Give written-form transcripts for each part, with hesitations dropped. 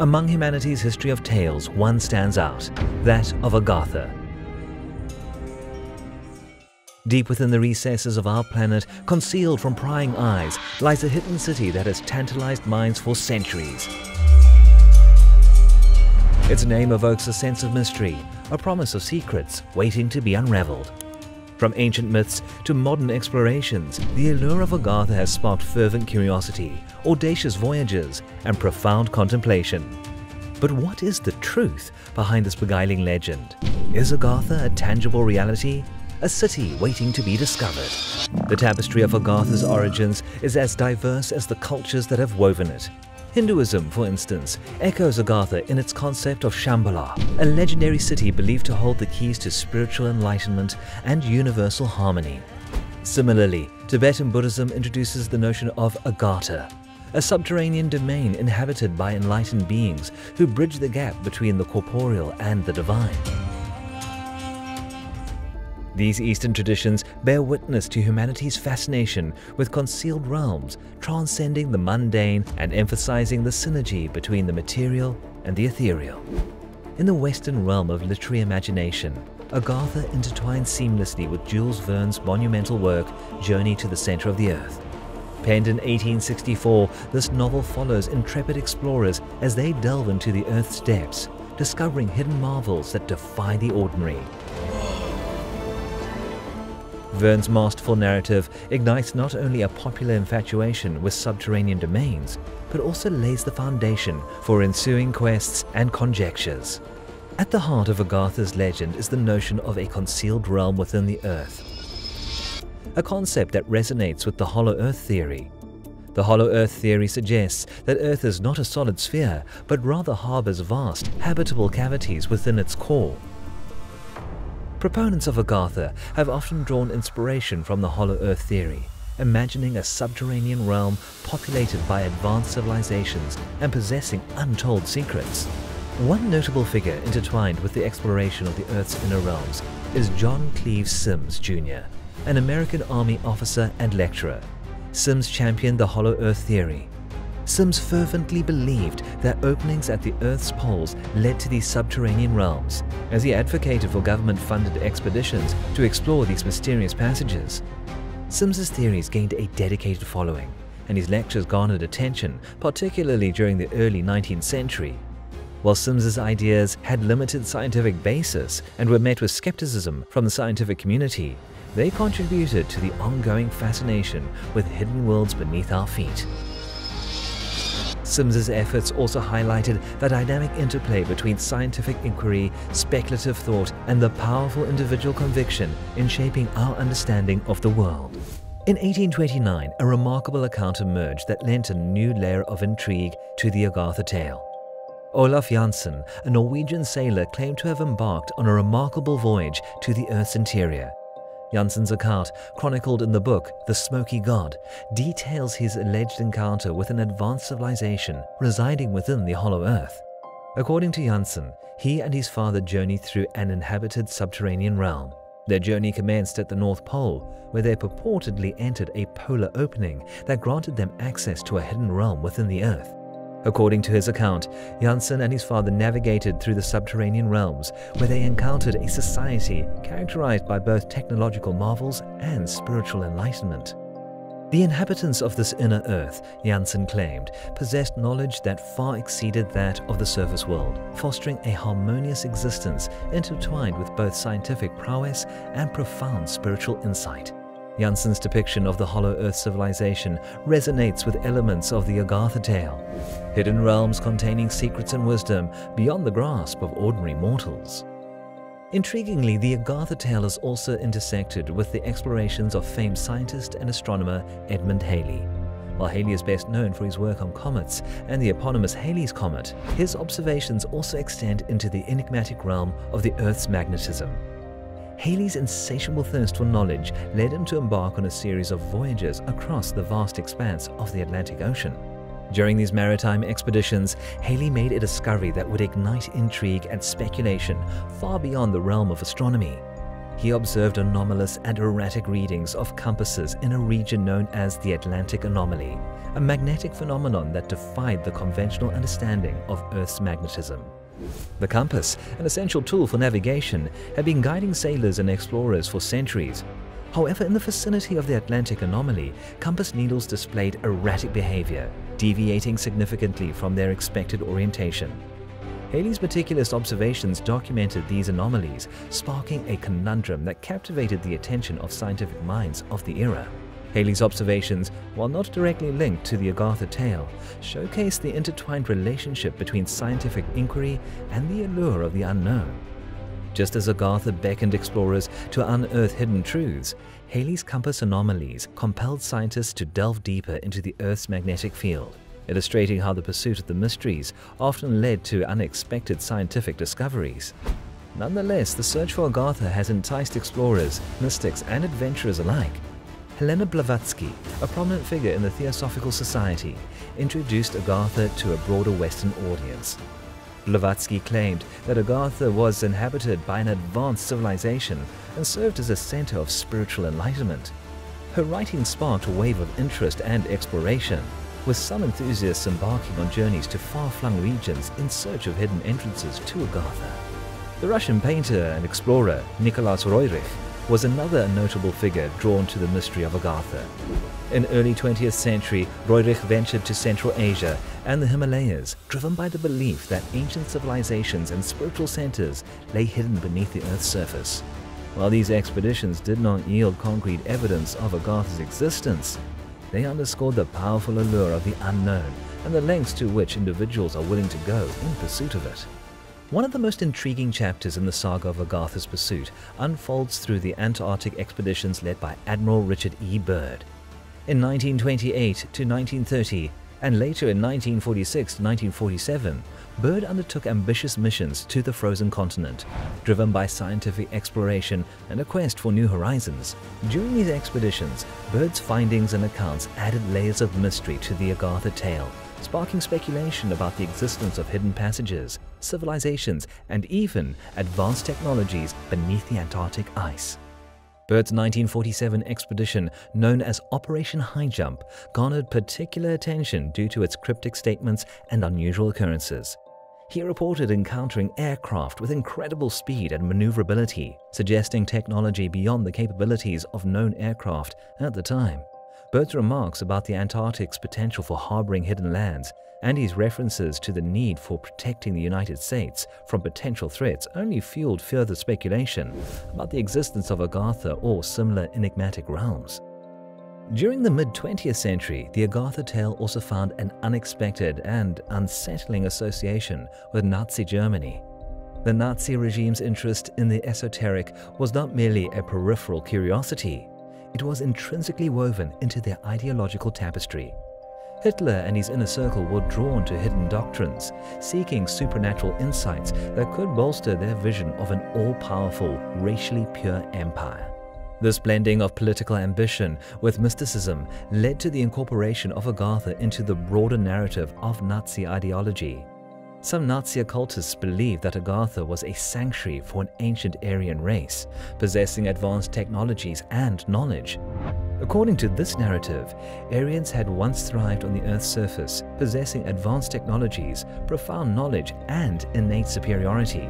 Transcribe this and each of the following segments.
Among humanity's history of tales, one stands out, that of Agartha. Deep within the recesses of our planet, concealed from prying eyes, lies a hidden city that has tantalized minds for centuries. Its name evokes a sense of mystery, a promise of secrets waiting to be unraveled. From ancient myths to modern explorations, the allure of Agartha has sparked fervent curiosity, audacious voyages, and profound contemplation. But what is the truth behind this beguiling legend? Is Agartha a tangible reality? A city waiting to be discovered? The tapestry of Agartha's origins is as diverse as the cultures that have woven it. Hinduism, for instance, echoes Agartha in its concept of Shambhala, a legendary city believed to hold the keys to spiritual enlightenment and universal harmony. Similarly, Tibetan Buddhism introduces the notion of Agartha, a subterranean domain inhabited by enlightened beings who bridge the gap between the corporeal and the divine. These Eastern traditions bear witness to humanity's fascination with concealed realms, transcending the mundane and emphasizing the synergy between the material and the ethereal. In the Western realm of literary imagination, Agartha intertwines seamlessly with Jules Verne's monumental work, Journey to the Center of the Earth. Penned in 1864, this novel follows intrepid explorers as they delve into the Earth's depths, discovering hidden marvels that defy the ordinary. Verne's masterful narrative ignites not only a popular infatuation with subterranean domains, but also lays the foundation for ensuing quests and conjectures. At the heart of Agartha's legend is the notion of a concealed realm within the Earth, a concept that resonates with the Hollow Earth theory. The Hollow Earth theory suggests that Earth is not a solid sphere, but rather harbors vast, habitable cavities within its core. Proponents of Agartha have often drawn inspiration from the Hollow Earth theory, imagining a subterranean realm populated by advanced civilizations and possessing untold secrets. One notable figure intertwined with the exploration of the Earth's inner realms is John Cleves Symmes, Jr., an American Army officer and lecturer. Symmes championed the Hollow Earth theory. Symmes fervently believed that openings at the Earth's poles led to these subterranean realms, as he advocated for government-funded expeditions to explore these mysterious passages. Symmes's theories gained a dedicated following, and his lectures garnered attention, particularly during the early 19th century. While Symmes's ideas had limited scientific basis and were met with skepticism from the scientific community, they contributed to the ongoing fascination with hidden worlds beneath our feet. Symmes's efforts also highlighted the dynamic interplay between scientific inquiry, speculative thought, and the powerful individual conviction in shaping our understanding of the world. In 1829, a remarkable account emerged that lent a new layer of intrigue to the Agartha tale. Olaf Jansen, a Norwegian sailor, claimed to have embarked on a remarkable voyage to the Earth's interior. Jansen's account, chronicled in the book The Smoky God, details his alleged encounter with an advanced civilization residing within the Hollow Earth. According to Jansen, he and his father journeyed through an inhabited subterranean realm. Their journey commenced at the North Pole, where they purportedly entered a polar opening that granted them access to a hidden realm within the Earth. According to his account, Jansen and his father navigated through the subterranean realms, where they encountered a society characterized by both technological marvels and spiritual enlightenment. The inhabitants of this inner Earth, Jansen claimed, possessed knowledge that far exceeded that of the surface world, fostering a harmonious existence intertwined with both scientific prowess and profound spiritual insight. Jansen's depiction of the Hollow Earth civilization resonates with elements of the Agartha tale, hidden realms containing secrets and wisdom beyond the grasp of ordinary mortals. Intriguingly, the Agartha tale is also intersected with the explorations of famed scientist and astronomer Edmund Halley. While Halley is best known for his work on comets and the eponymous Halley's Comet, his observations also extend into the enigmatic realm of the Earth's magnetism. Halley's insatiable thirst for knowledge led him to embark on a series of voyages across the vast expanse of the Atlantic Ocean. During these maritime expeditions, Halley made a discovery that would ignite intrigue and speculation far beyond the realm of astronomy. He observed anomalous and erratic readings of compasses in a region known as the Atlantic Anomaly, a magnetic phenomenon that defied the conventional understanding of Earth's magnetism. The compass, an essential tool for navigation, had been guiding sailors and explorers for centuries. However, in the vicinity of the Atlantic anomaly, compass needles displayed erratic behavior, deviating significantly from their expected orientation. Halley's meticulous observations documented these anomalies, sparking a conundrum that captivated the attention of scientific minds of the era. Halley's observations, while not directly linked to the Aghartha tale, showcase the intertwined relationship between scientific inquiry and the allure of the unknown. Just as Agartha beckoned explorers to unearth hidden truths, Halley's compass anomalies compelled scientists to delve deeper into the Earth's magnetic field, illustrating how the pursuit of the mysteries often led to unexpected scientific discoveries. Nonetheless, the search for Agartha has enticed explorers, mystics, and adventurers alike. Helena Blavatsky, a prominent figure in the Theosophical Society, introduced Agartha to a broader Western audience. Blavatsky claimed that Agartha was inhabited by an advanced civilization and served as a center of spiritual enlightenment. Her writing sparked a wave of interest and exploration, with some enthusiasts embarking on journeys to far-flung regions in search of hidden entrances to Agartha. The Russian painter and explorer Nicholas Roerich was another notable figure drawn to the mystery of Agartha. In early 20th century, Roerich ventured to Central Asia and the Himalayas, driven by the belief that ancient civilizations and spiritual centers lay hidden beneath the Earth's surface. While these expeditions did not yield concrete evidence of Agartha's existence, they underscored the powerful allure of the unknown and the lengths to which individuals are willing to go in pursuit of it. One of the most intriguing chapters in the saga of Agartha's pursuit unfolds through the Antarctic expeditions led by Admiral Richard E. Byrd. In 1928 to 1930, and later in 1946 to 1947, Byrd undertook ambitious missions to the frozen continent, driven by scientific exploration and a quest for new horizons. During these expeditions, Byrd's findings and accounts added layers of mystery to the Agartha tale, sparking speculation about the existence of hidden passages, civilizations, and even advanced technologies beneath the Antarctic ice. Byrd's 1947 expedition, known as Operation High Jump, garnered particular attention due to its cryptic statements and unusual occurrences. He reported encountering aircraft with incredible speed and maneuverability, suggesting technology beyond the capabilities of known aircraft at the time. Byrd's remarks about the Antarctic's potential for harboring hidden lands and his references to the need for protecting the United States from potential threats only fueled further speculation about the existence of Agartha or similar enigmatic realms. During the mid-20th century, the Agartha tale also found an unexpected and unsettling association with Nazi Germany. The Nazi regime's interest in the esoteric was not merely a peripheral curiosity. It was intrinsically woven into their ideological tapestry. Hitler and his inner circle were drawn to hidden doctrines, seeking supernatural insights that could bolster their vision of an all-powerful, racially pure empire. This blending of political ambition with mysticism led to the incorporation of Agartha into the broader narrative of Nazi ideology. Some Nazi occultists believed that Agartha was a sanctuary for an ancient Aryan race, possessing advanced technologies and knowledge. According to this narrative, Aryans had once thrived on the Earth's surface, possessing advanced technologies, profound knowledge, and innate superiority.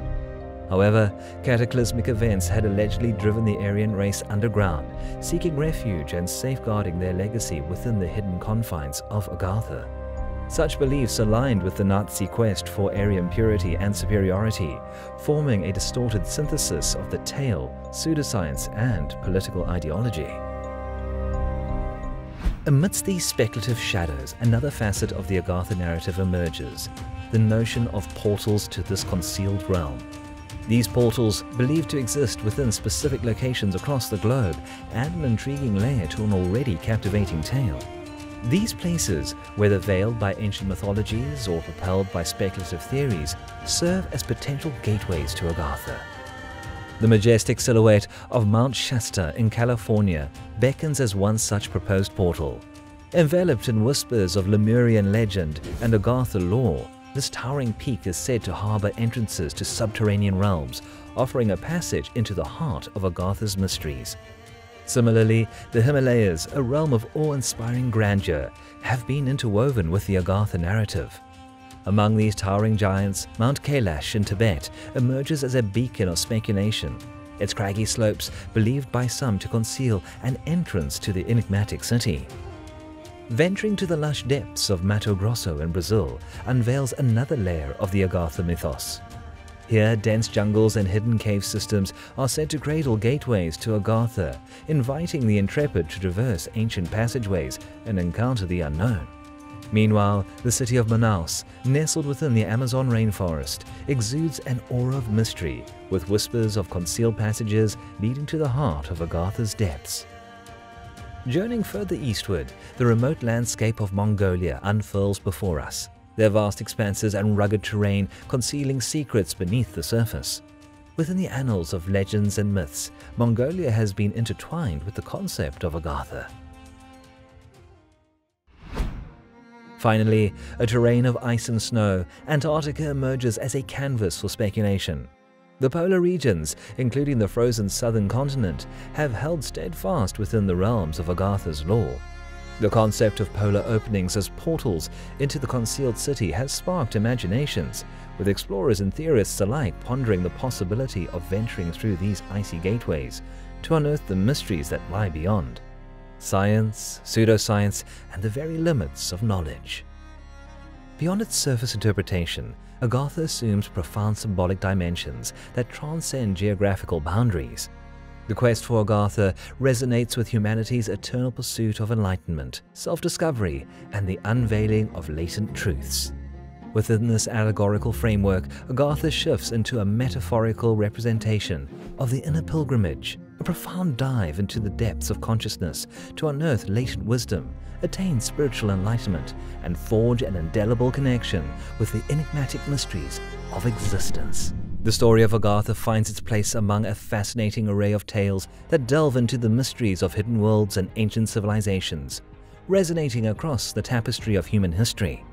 However, cataclysmic events had allegedly driven the Aryan race underground, seeking refuge and safeguarding their legacy within the hidden confines of Agartha. Such beliefs aligned with the Nazi quest for Aryan purity and superiority, forming a distorted synthesis of the tale, pseudoscience, and political ideology. Amidst these speculative shadows, another facet of the Agartha narrative emerges, the notion of portals to this concealed realm. These portals, believed to exist within specific locations across the globe, add an intriguing layer to an already captivating tale. These places, whether veiled by ancient mythologies or propelled by speculative theories, serve as potential gateways to Agartha. The majestic silhouette of Mount Shasta in California beckons as one such proposed portal. Enveloped in whispers of Lemurian legend and Agartha lore, this towering peak is said to harbor entrances to subterranean realms, offering a passage into the heart of Agartha's mysteries. Similarly, the Himalayas, a realm of awe-inspiring grandeur, have been interwoven with the Agartha narrative. Among these towering giants, Mount Kailash in Tibet emerges as a beacon of speculation, its craggy slopes believed by some to conceal an entrance to the enigmatic city. Venturing to the lush depths of Mato Grosso in Brazil unveils another layer of the Agartha mythos. Here, dense jungles and hidden cave systems are said to cradle gateways to Aghartha, inviting the intrepid to traverse ancient passageways and encounter the unknown. Meanwhile, the city of Manaus, nestled within the Amazon rainforest, exudes an aura of mystery, with whispers of concealed passages leading to the heart of Agartha's depths. Journeying further eastward, the remote landscape of Mongolia unfurls before us, their vast expanses and rugged terrain concealing secrets beneath the surface. Within the annals of legends and myths, Mongolia has been intertwined with the concept of Agartha. Finally, a terrain of ice and snow, Antarctica emerges as a canvas for speculation. The polar regions, including the frozen southern continent, have held steadfast within the realms of Agartha's lore. The concept of polar openings as portals into the concealed city has sparked imaginations, with explorers and theorists alike pondering the possibility of venturing through these icy gateways to unearth the mysteries that lie beyond. Science, pseudoscience, and the very limits of knowledge. Beyond its surface interpretation, Agartha assumes profound symbolic dimensions that transcend geographical boundaries. The quest for Agartha resonates with humanity's eternal pursuit of enlightenment, self-discovery, and the unveiling of latent truths. Within this allegorical framework, Agartha shifts into a metaphorical representation of the inner pilgrimage, a profound dive into the depths of consciousness to unearth latent wisdom, attain spiritual enlightenment, and forge an indelible connection with the enigmatic mysteries of existence. The story of Agartha finds its place among a fascinating array of tales that delve into the mysteries of hidden worlds and ancient civilizations, resonating across the tapestry of human history.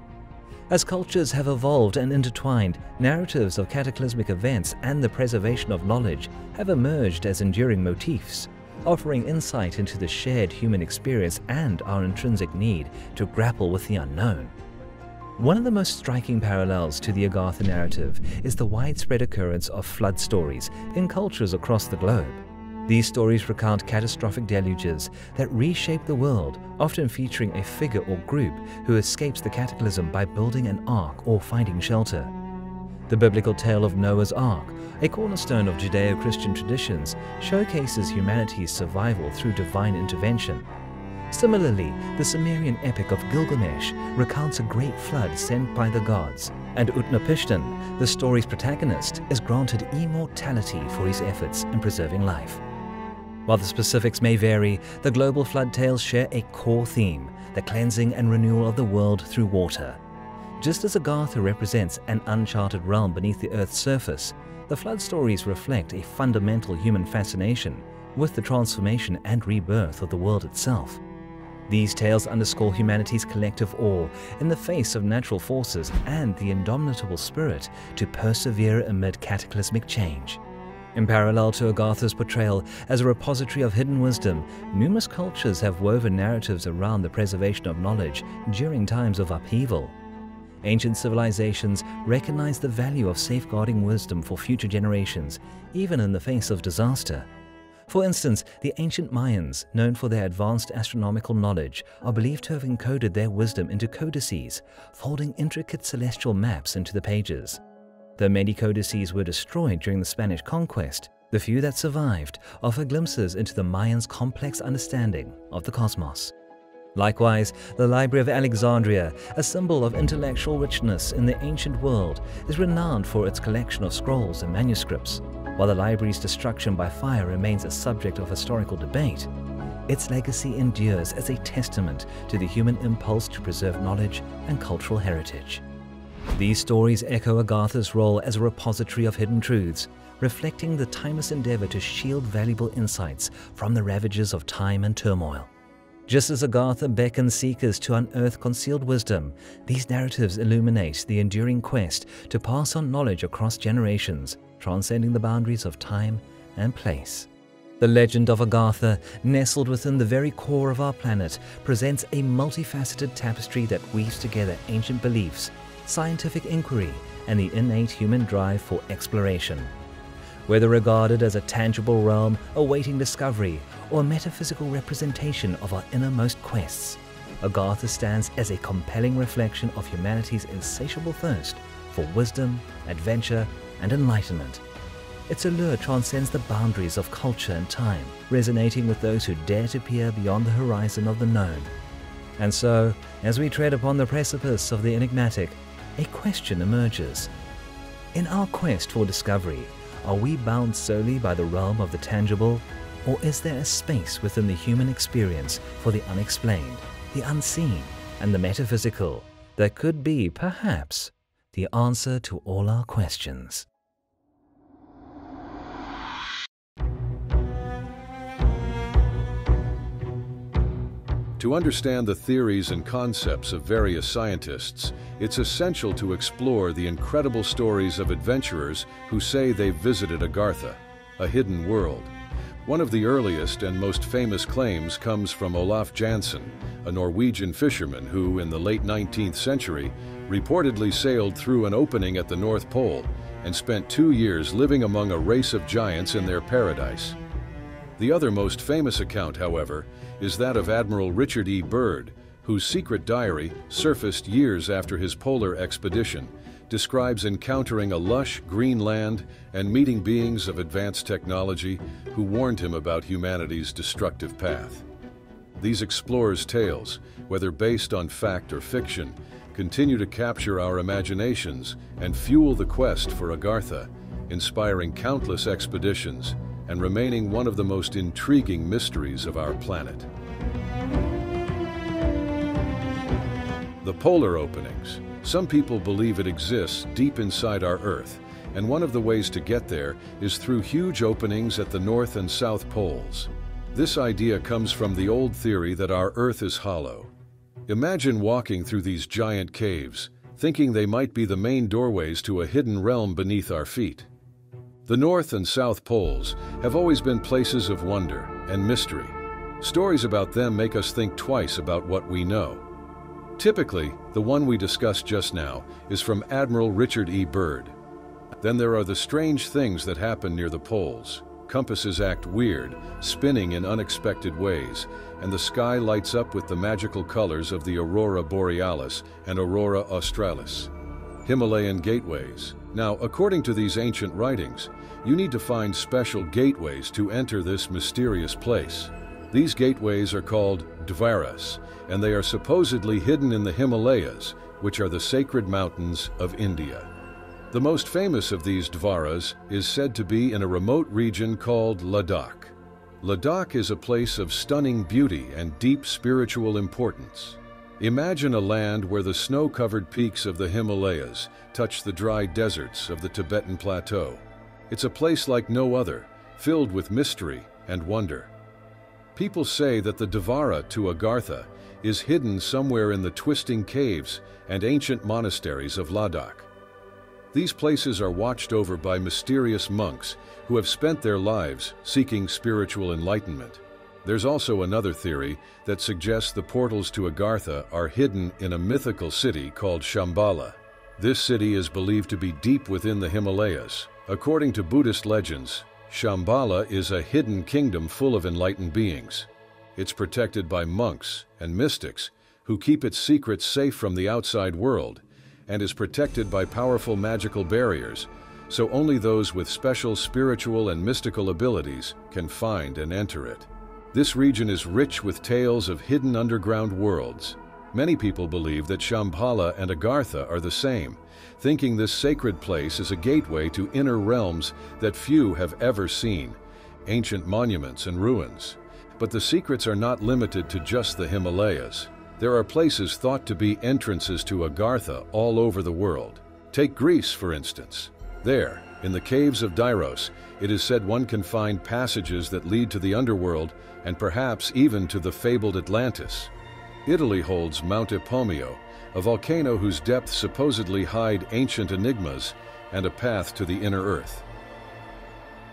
As cultures have evolved and intertwined, narratives of cataclysmic events and the preservation of knowledge have emerged as enduring motifs, offering insight into the shared human experience and our intrinsic need to grapple with the unknown. One of the most striking parallels to the Agartha narrative is the widespread occurrence of flood stories in cultures across the globe. These stories recount catastrophic deluges that reshape the world, often featuring a figure or group who escapes the cataclysm by building an ark or finding shelter. The biblical tale of Noah's Ark, a cornerstone of Judeo-Christian traditions, showcases humanity's survival through divine intervention. Similarly, the Sumerian epic of Gilgamesh recounts a great flood sent by the gods, and Utnapishtim, the story's protagonist, is granted immortality for his efforts in preserving life. While the specifics may vary, the global flood tales share a core theme, the cleansing and renewal of the world through water. Just as Agartha represents an uncharted realm beneath the Earth's surface, the flood stories reflect a fundamental human fascination with the transformation and rebirth of the world itself. These tales underscore humanity's collective awe in the face of natural forces and the indomitable spirit to persevere amid cataclysmic change. In parallel to Agartha's portrayal as a repository of hidden wisdom, numerous cultures have woven narratives around the preservation of knowledge during times of upheaval. Ancient civilizations recognize the value of safeguarding wisdom for future generations, even in the face of disaster. For instance, the ancient Mayans, known for their advanced astronomical knowledge, are believed to have encoded their wisdom into codices, folding intricate celestial maps into the pages. Though many codices were destroyed during the Spanish conquest, the few that survived offer glimpses into the Mayans' complex understanding of the cosmos. Likewise, the Library of Alexandria, a symbol of intellectual richness in the ancient world, is renowned for its collection of scrolls and manuscripts. While the library's destruction by fire remains a subject of historical debate, its legacy endures as a testament to the human impulse to preserve knowledge and cultural heritage. These stories echo Agartha's role as a repository of hidden truths, reflecting the timeless endeavor to shield valuable insights from the ravages of time and turmoil. Just as Agartha beckons seekers to unearth concealed wisdom, these narratives illuminate the enduring quest to pass on knowledge across generations, transcending the boundaries of time and place. The legend of Agartha, nestled within the very core of our planet, presents a multifaceted tapestry that weaves together ancient beliefs, scientific inquiry, and the innate human drive for exploration. Whether regarded as a tangible realm awaiting discovery or a metaphysical representation of our innermost quests, Agartha stands as a compelling reflection of humanity's insatiable thirst for wisdom, adventure, and enlightenment. Its allure transcends the boundaries of culture and time, resonating with those who dare to peer beyond the horizon of the known. And so, as we tread upon the precipice of the enigmatic, a question emerges. In our quest for discovery, are we bound solely by the realm of the tangible, or is there a space within the human experience for the unexplained, the unseen, and the metaphysical that could be, perhaps, the answer to all our questions? To understand the theories and concepts of various scientists, it's essential to explore the incredible stories of adventurers who say they've visited Agartha, a hidden world. One of the earliest and most famous claims comes from Olaf Jansen, a Norwegian fisherman who, in the late 19th century, reportedly sailed through an opening at the North Pole and spent 2 years living among a race of giants in their paradise. The other most famous account, however, is that of Admiral Richard E. Byrd, whose secret diary, surfaced years after his polar expedition, describes encountering a lush green land and meeting beings of advanced technology who warned him about humanity's destructive path. These explorers' tales, whether based on fact or fiction, continue to capture our imaginations and fuel the quest for Agartha, inspiring countless expeditions and remaining one of the most intriguing mysteries of our planet. The polar openings. Some people believe it exists deep inside our Earth, and one of the ways to get there is through huge openings at the North and South Poles. This idea comes from the old theory that our Earth is hollow. Imagine walking through these giant caves, thinking they might be the main doorways to a hidden realm beneath our feet. The North and South Poles have always been places of wonder and mystery. Stories about them make us think twice about what we know. Typically, the one we discussed just now is from Admiral Richard E. Byrd. Then there are the strange things that happen near the poles. Compasses act weird, spinning in unexpected ways, and the sky lights up with the magical colors of the aurora borealis and aurora australis. Himalayan gateways. Now, according to these ancient writings, you need to find special gateways to enter this mysterious place. These gateways are called dvaras, and they are supposedly hidden in the Himalayas, which are the sacred mountains of India. The most famous of these dvaras is said to be in a remote region called Ladakh. Ladakh is a place of stunning beauty and deep spiritual importance. Imagine a land where the snow-covered peaks of the Himalayas touch the dry deserts of the Tibetan Plateau. It's a place like no other, filled with mystery and wonder. People say that the Dvara to Agartha is hidden somewhere in the twisting caves and ancient monasteries of Ladakh. These places are watched over by mysterious monks who have spent their lives seeking spiritual enlightenment. There's also another theory that suggests the portals to Agartha are hidden in a mythical city called Shambhala. This city is believed to be deep within the Himalayas. According to Buddhist legends, Shambhala is a hidden kingdom full of enlightened beings. It's protected by monks and mystics who keep its secrets safe from the outside world, and is protected by powerful magical barriers, so only those with special spiritual and mystical abilities can find and enter it. This region is rich with tales of hidden underground worlds. Many people believe that Shambhala and Agartha are the same, thinking this sacred place is a gateway to inner realms that few have ever seen, ancient monuments and ruins. But the secrets are not limited to just the Himalayas. There are places thought to be entrances to Agartha all over the world. Take Greece, for instance. There, in the caves of Diros, it is said one can find passages that lead to the underworld and perhaps even to the fabled Atlantis. Italy holds Mount Epomeo, a volcano whose depths supposedly hide ancient enigmas and a path to the inner earth.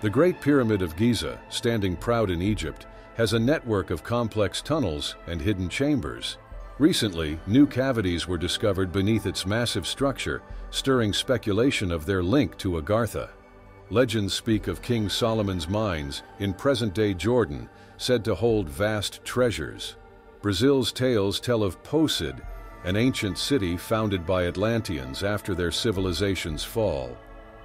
The Great Pyramid of Giza, standing proud in Egypt, has a network of complex tunnels and hidden chambers. Recently, new cavities were discovered beneath its massive structure, stirring speculation of their link to Agartha. Legends speak of King Solomon's mines in present-day Jordan, said to hold vast treasures. Brazil's tales tell of Posid, an ancient city founded by Atlanteans after their civilization's fall.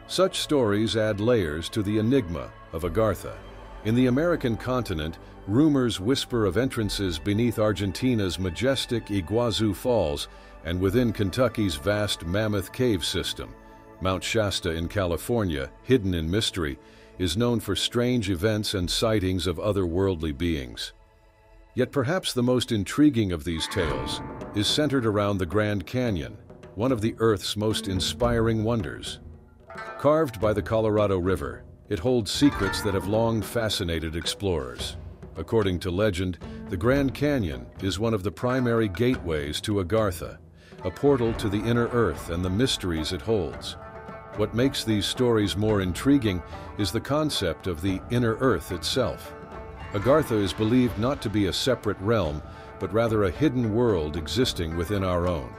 Such stories add layers to the enigma of Agartha. In the American continent, rumors whisper of entrances beneath Argentina's majestic Iguazu Falls and within Kentucky's vast Mammoth Cave system. Mount Shasta in California, hidden in mystery, is known for strange events and sightings of otherworldly beings. Yet perhaps the most intriguing of these tales is centered around the Grand Canyon, one of the Earth's most inspiring wonders. Carved by the Colorado River, it holds secrets that have long fascinated explorers. According to legend, the Grand Canyon is one of the primary gateways to Agartha, a portal to the inner earth and the mysteries it holds. What makes these stories more intriguing is the concept of the inner earth itself. Agartha is believed not to be a separate realm, but rather a hidden world existing within our own.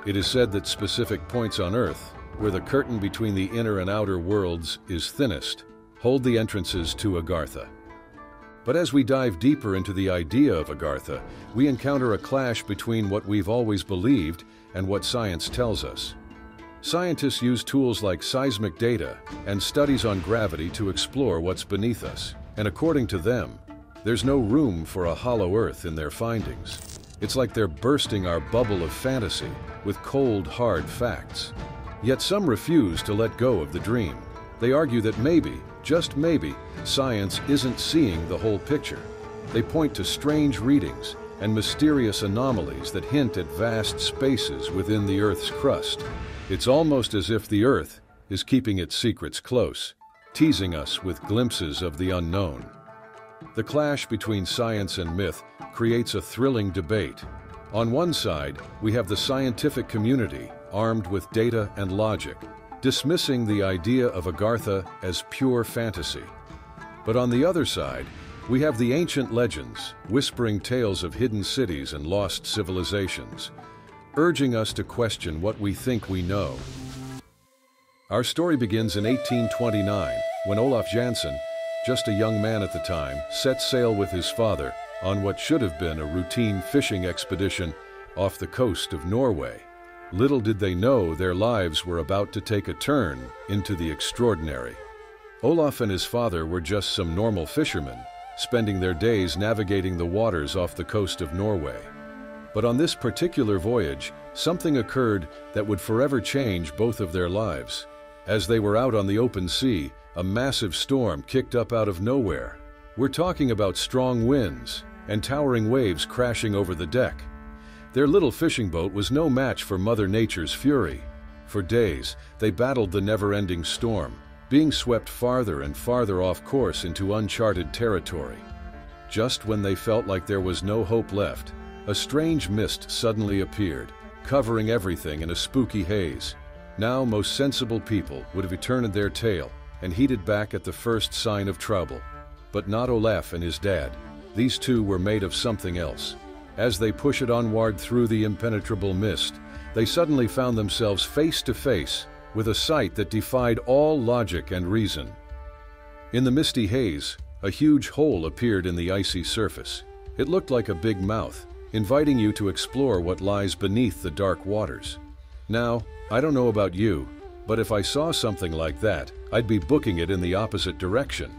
It is said that specific points on Earth, where the curtain between the inner and outer worlds is thinnest, hold the entrances to Agartha. But as we dive deeper into the idea of Agartha, we encounter a clash between what we've always believed and what science tells us. Scientists use tools like seismic data and studies on gravity to explore what's beneath us, and according to them, there's no room for a hollow Earth in their findings. It's like they're bursting our bubble of fantasy with cold, hard facts. Yet some refuse to let go of the dream. They argue that maybe, just maybe, science isn't seeing the whole picture. They point to strange readings and mysterious anomalies that hint at vast spaces within the Earth's crust. It's almost as if the Earth is keeping its secrets close, teasing us with glimpses of the unknown. The clash between science and myth creates a thrilling debate. On one side, we have the scientific community, armed with data and logic, dismissing the idea of Agartha as pure fantasy. But on the other side, we have the ancient legends, whispering tales of hidden cities and lost civilizations, urging us to question what we think we know. Our story begins in 1829, when Olaf Jansson, just a young man at the time, set sail with his father on what should have been a routine fishing expedition off the coast of Norway. Little did they know their lives were about to take a turn into the extraordinary. Olaf and his father were just some normal fishermen, spending their days navigating the waters off the coast of Norway. But on this particular voyage, something occurred that would forever change both of their lives. As they were out on the open sea, a massive storm kicked up out of nowhere. We're talking about strong winds and towering waves crashing over the deck. Their little fishing boat was no match for Mother Nature's fury. For days, they battled the never-ending storm, being swept farther and farther off course into uncharted territory. Just when they felt like there was no hope left, a strange mist suddenly appeared, covering everything in a spooky haze. Now, most sensible people would have turned their tail and headed back at the first sign of trouble. But not Olaf and his dad. These two were made of something else. As they pushed onward through the impenetrable mist, they suddenly found themselves face to face with a sight that defied all logic and reason. In the misty haze, a huge hole appeared in the icy surface. It looked like a big mouth, inviting you to explore what lies beneath the dark waters. Now, I don't know about you, but if I saw something like that, I'd be booking it in the opposite direction.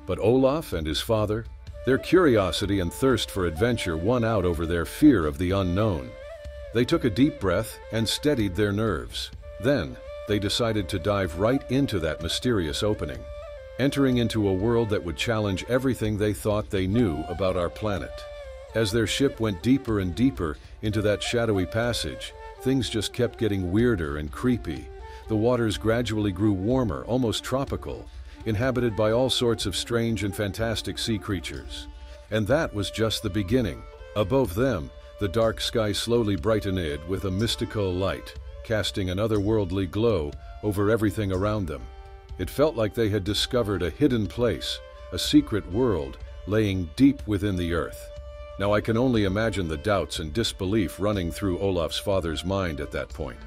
But Olaf and his father, their curiosity and thirst for adventure won out over their fear of the unknown. They took a deep breath and steadied their nerves. Then, they decided to dive right into that mysterious opening, entering into a world that would challenge everything they thought they knew about our planet. As their ship went deeper and deeper into that shadowy passage, things just kept getting weirder and creepy. The waters gradually grew warmer, almost tropical, inhabited by all sorts of strange and fantastic sea creatures. And that was just the beginning. Above them, the dark sky slowly brightened with a mystical light, casting an otherworldly glow over everything around them. It felt like they had discovered a hidden place, a secret world, laying deep within the earth. Now I can only imagine the doubts and disbelief running through Olaf's father's mind at that point.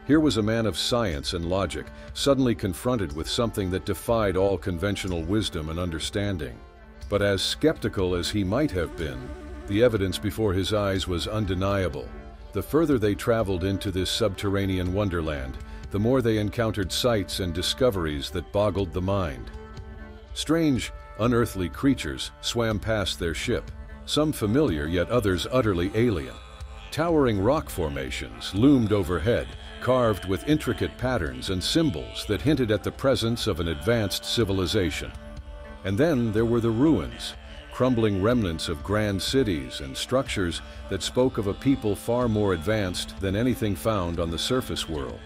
Here was a man of science and logic, suddenly confronted with something that defied all conventional wisdom and understanding. But as skeptical as he might have been, the evidence before his eyes was undeniable. The further they traveled into this subterranean wonderland, the more they encountered sights and discoveries that boggled the mind. Strange, unearthly creatures swam past their ship, some familiar yet others utterly alien. Towering rock formations loomed overhead, carved with intricate patterns and symbols that hinted at the presence of an advanced civilization. And then there were the ruins, crumbling remnants of grand cities and structures that spoke of a people far more advanced than anything found on the surface world.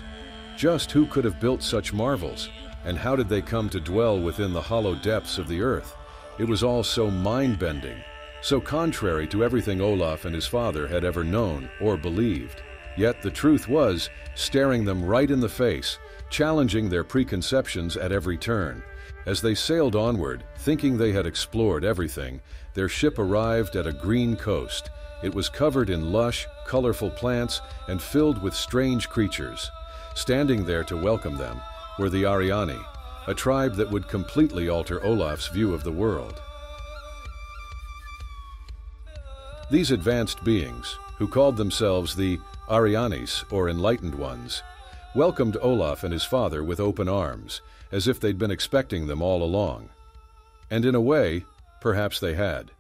Just who could have built such marvels, and how did they come to dwell within the hollow depths of the earth? It was all so mind-bending, so contrary to everything Olaf and his father had ever known or believed. Yet the truth was staring them right in the face, challenging their preconceptions at every turn. As they sailed onward, thinking they had explored everything, their ship arrived at a green coast. It was covered in lush, colorful plants and filled with strange creatures. Standing there to welcome them were the Ariani, a tribe that would completely alter Olaf's view of the world. These advanced beings, who called themselves the Arianis, or enlightened ones, welcomed Olaf and his father with open arms, as if they'd been expecting them all along. And in a way, perhaps they had.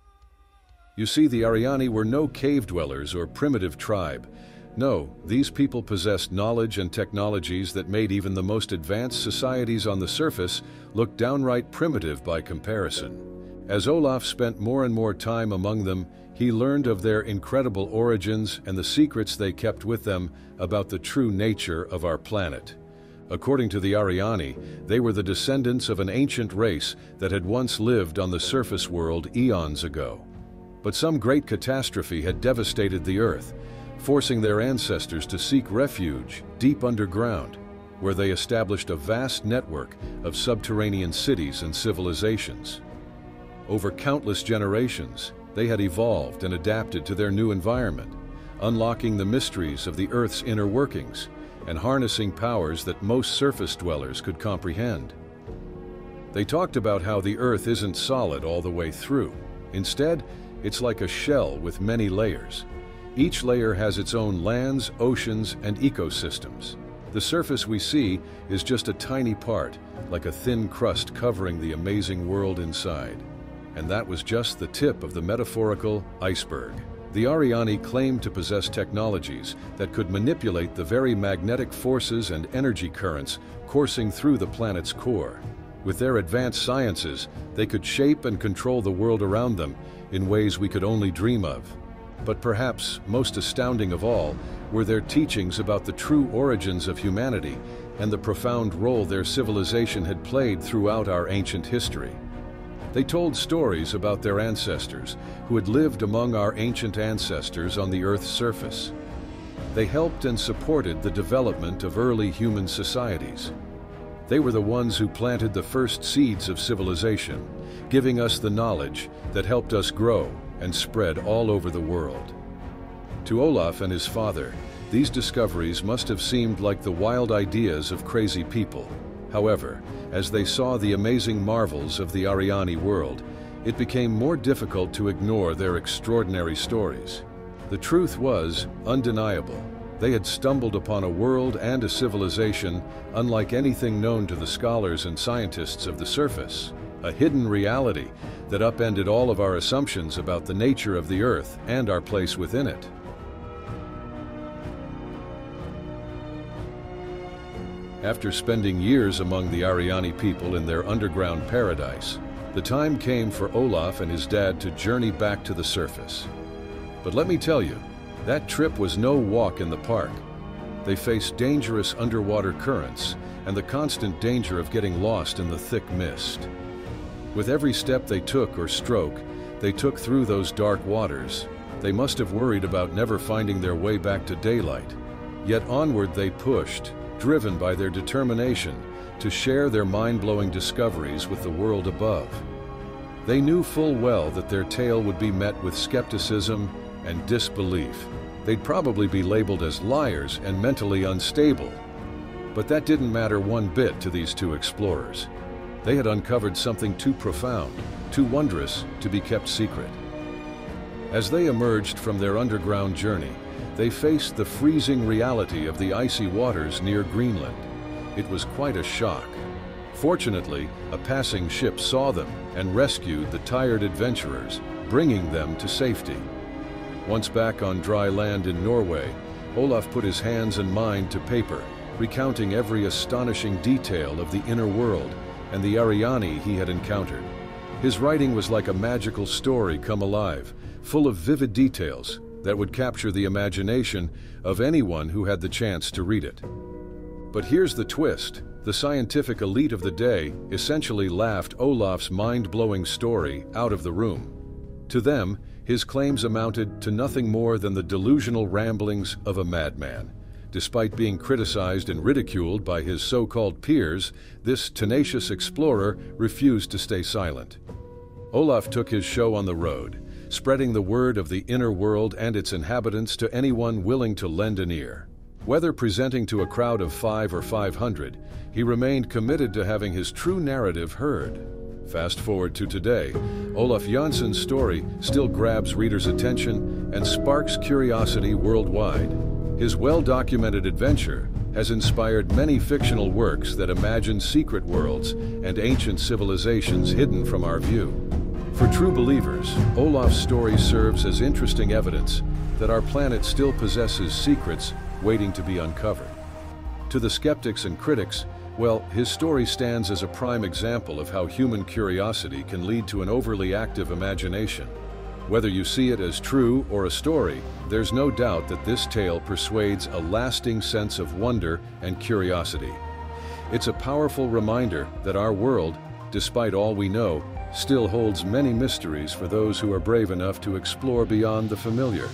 You see, the Ariani were no cave dwellers or primitive tribe. No, these people possessed knowledge and technologies that made even the most advanced societies on the surface look downright primitive by comparison. As Olaf spent more and more time among them, he learned of their incredible origins and the secrets they kept with them about the true nature of our planet. According to the Ariani, they were the descendants of an ancient race that had once lived on the surface world eons ago. But some great catastrophe had devastated the earth, forcing their ancestors to seek refuge deep underground, where they established a vast network of subterranean cities and civilizations. Over countless generations, they had evolved and adapted to their new environment, unlocking the mysteries of the Earth's inner workings and harnessing powers that most surface dwellers could comprehend. They talked about how the Earth isn't solid all the way through. Instead, it's like a shell with many layers. Each layer has its own lands, oceans, and ecosystems. The surface we see is just a tiny part, like a thin crust covering the amazing world inside. And that was just the tip of the metaphorical iceberg. The Ariani claimed to possess technologies that could manipulate the very magnetic forces and energy currents coursing through the planet's core. With their advanced sciences, they could shape and control the world around them in ways we could only dream of. But perhaps most astounding of all were their teachings about the true origins of humanity and the profound role their civilization had played throughout our ancient history. They told stories about their ancestors who had lived among our ancient ancestors on the Earth's surface. They helped and supported the development of early human societies. They were the ones who planted the first seeds of civilization, giving us the knowledge that helped us grow and spread all over the world. To Olaf and his father, these discoveries must have seemed like the wild ideas of crazy people. However, as they saw the amazing marvels of the Ariani world, it became more difficult to ignore their extraordinary stories. The truth was undeniable. They had stumbled upon a world and a civilization unlike anything known to the scholars and scientists of the surface, a hidden reality that upended all of our assumptions about the nature of the Earth and our place within it. After spending years among the Ariani people in their underground paradise, the time came for Olaf and his dad to journey back to the surface. But let me tell you, that trip was no walk in the park. They faced dangerous underwater currents and the constant danger of getting lost in the thick mist. With every step they took or stroke they took through those dark waters, they must have worried about never finding their way back to daylight. Yet onward they pushed, driven by their determination to share their mind-blowing discoveries with the world above. They knew full well that their tale would be met with skepticism and disbelief. They'd probably be labeled as liars and mentally unstable. But that didn't matter one bit to these two explorers. They had uncovered something too profound, too wondrous to be kept secret. As they emerged from their underground journey, they faced the freezing reality of the icy waters near Greenland. It was quite a shock. Fortunately, a passing ship saw them and rescued the tired adventurers, bringing them to safety. Once back on dry land in Norway, Olaf put his hands and mind to paper, recounting every astonishing detail of the inner world and the Ariani he had encountered. His writing was like a magical story come alive, full of vivid details that would capture the imagination of anyone who had the chance to read it. But here's the twist. The scientific elite of the day essentially laughed Olaf's mind-blowing story out of the room. To them, his claims amounted to nothing more than the delusional ramblings of a madman. Despite being criticized and ridiculed by his so-called peers, this tenacious explorer refused to stay silent. Olaf took his show on the road, spreading the word of the inner world and its inhabitants to anyone willing to lend an ear. Whether presenting to a crowd of 5 or 500, he remained committed to having his true narrative heard. Fast forward to today, Olaf Jansson's story still grabs readers' attention and sparks curiosity worldwide. His well-documented adventure has inspired many fictional works that imagine secret worlds and ancient civilizations hidden from our view. For true believers, Olaf's story serves as interesting evidence that our planet still possesses secrets waiting to be uncovered. To the skeptics and critics, well, his story stands as a prime example of how human curiosity can lead to an overly active imagination. Whether you see it as true or a story, there's no doubt that this tale persuades a lasting sense of wonder and curiosity. It's a powerful reminder that our world, despite all we know, still holds many mysteries for those who are brave enough to explore beyond the familiar.